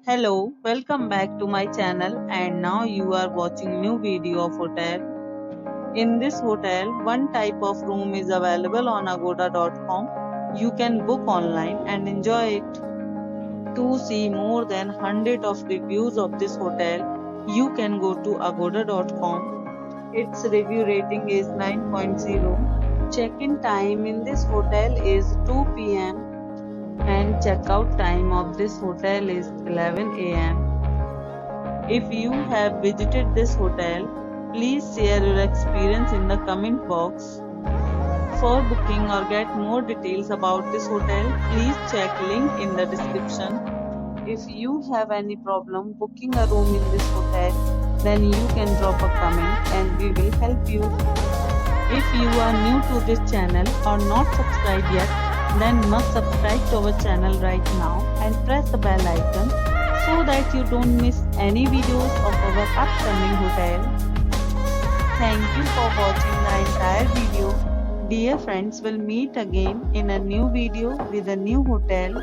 Hello, welcome back to my channel and now you are watching new video of hotel. In this hotel, one type of room is available on agoda.com. You can book online and enjoy it. To see more than 100 of reviews of this hotel, you can go to agoda.com. Its review rating is 9.0. Check-in time in this hotel is 2 p.m. and checkout time of this hotel is 11 a.m. If you have visited this hotel, please share your experience in the comment box. For booking or get more details about this hotel, please check link in the description. If you have any problem booking a room in this hotel, then you can drop a comment and we will help you. If you are new to this channel or not subscribed yet, then must subscribe to our channel right now and press the bell icon so that you don't miss any videos of our upcoming hotel. Thank you for watching the entire video. Dear friends, we'll meet again in a new video with a new hotel.